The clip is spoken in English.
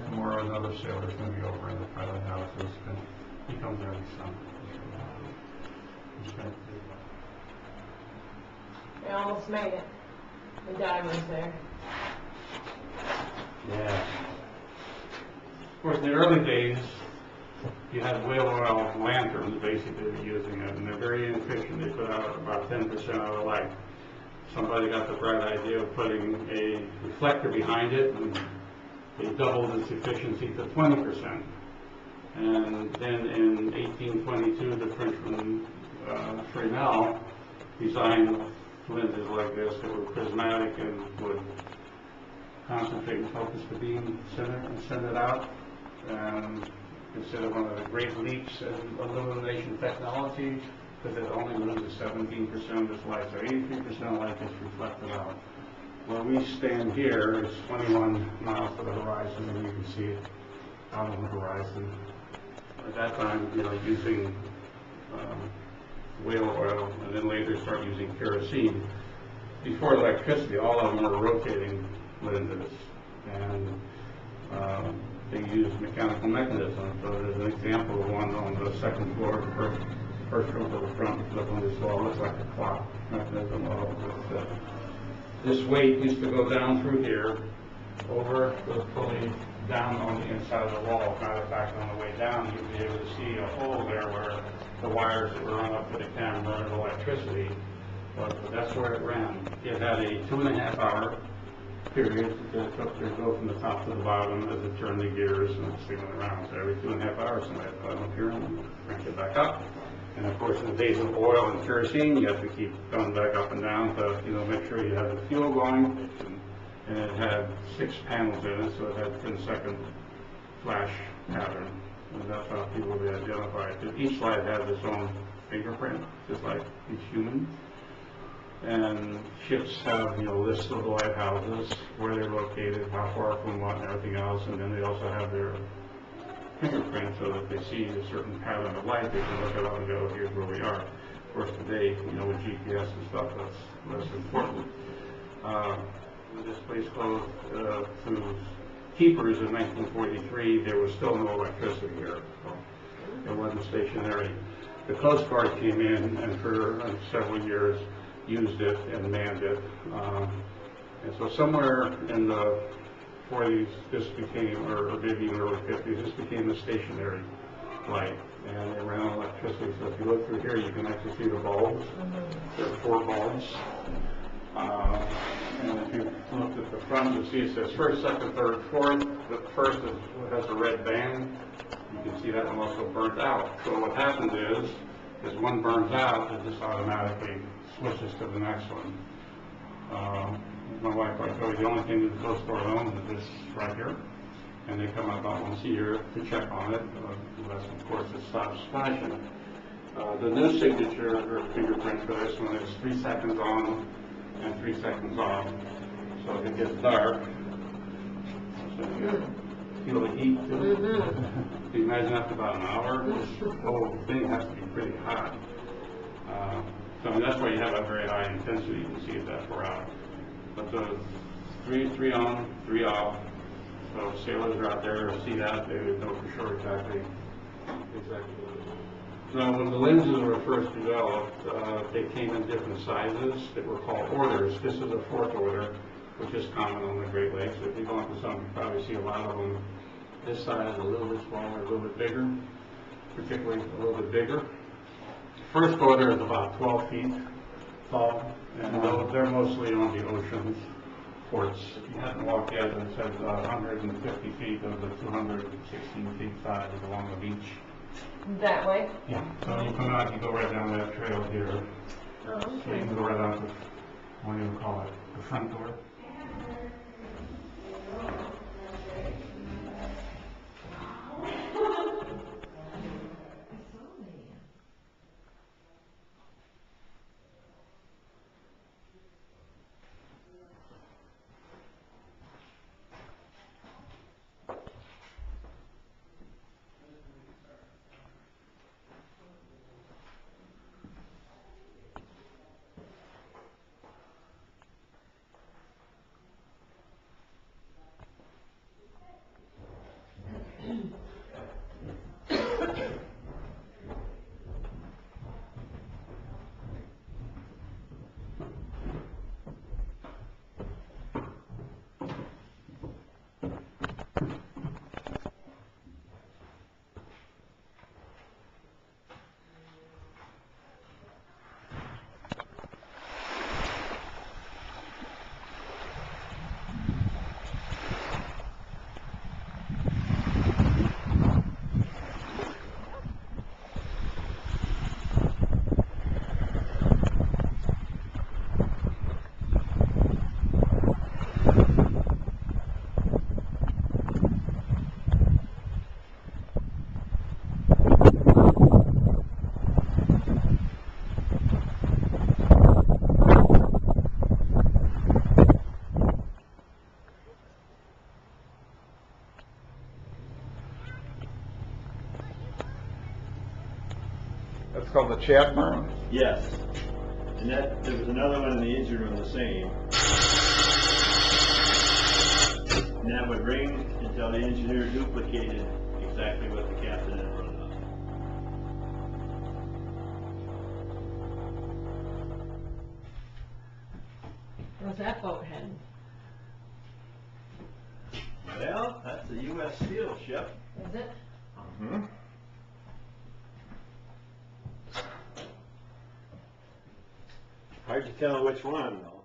night tomorrow, another sailor's going to be over in the pilot house. He comes every summer. They almost made it. The guy was there. Yeah. Of course, in the early days, you had whale oil lanterns basically using it, and they're very inefficient. They put out about 10% of the light. Somebody got the bright idea of putting a reflector behind it, and they doubled its efficiency to 20%. And then in 1822, the Frenchman Fresnel designed lenses like this that were prismatic and would concentrate and focus the beam center and send it out. And considered one of the great leaps in illumination technology, because it only loses 17% of its light, so 83% of light gets reflected out. Where we stand here is 21 miles to the horizon, and you can see it out on the horizon. At that time, using whale oil, and then later start using kerosene. Before electricity, all of them were rotating lenses, and they used mechanical mechanisms. So there's an example of one on the second floor, first row to the front, look on this wall, looks like a clock mechanism. This weight used to go down through here, over the pulley, down on the inside of the wall. Matter of fact, on the way down, you'd be able to see a hole there where the wires that were run up to the camera and electricity, but that's where it ran. It had a 2.5-hour period that it took to go from the top to the bottom as it turned the gears and spinning around. So every 2.5 hours, somebody had to come up here and crank it back up. And of course, in the days of oil and kerosene, you have to keep going back up and down to make sure you have the fuel going. And it had 6 panels in it, so it had 10-second flash pattern. And that's how people would be identified. Each light has its own fingerprint, just like each human. And ships have, lists of the lighthouses, where they're located, how far from what, and everything else. And then they also have their fingerprint, so that they see a certain pattern of light, they can look it up and go, here's where we are. Of course, today, with GPS and stuff, that's less important. When this place closed to keepers in 1943, there was still no electricity here. So it wasn't stationary. The Coast Guard came in and for several years used it and manned it. And so somewhere in the 40s, this became, or maybe even early 50s, this became a stationary light. And it ran on electricity. So if you look through here, you can actually see the bulbs. There are 4 bulbs. And if you look at the front, you'll see it says first, second, third, fourth. The first has a red band. You can see that one also burnt out. So what happens is one burns out, it just automatically switches to the next one. My wife, I told you, the only thing that the Coast Guard owns is this right here. And they come out about once a year to check on it, unless, of course, it stops flashing. The new signature or fingerprint for this one is 3 seconds on and 3 seconds off. So if it gets dark, so you feel the heat too. You imagine after about an hour, this whole thing has to be pretty hot. So that's why you have a very high intensity. You can see it that far out. But the 3 on, 3 off. So sailors are out there see that, they would know for sure exactly what it is. Now, when the lenses were first developed, they came in different sizes that were called orders. This is a 4th order, which is common on the Great Lakes. If you go into some, you probably see a lot of them this size, a little bit smaller, a little bit bigger, particularly a little bit bigger. First order is about 12 feet tall, and they're mostly on the ocean ports. If you haven't walked yet, it says 150 feet of the 216 feet size along the beach. That way? Yeah. So when you come out, you go right down that trail here. Oh, okay. So you can go right out the, what do you call it, the front door. That's called the chat burn? Yes. And there was another one in the engine room, the same. And that would ring until the engineer duplicated exactly what the captain had run off. Where's that boat heading? Well, that's a U.S. Steel ship. Is it? Mm-hmm. Hard to tell which one, though.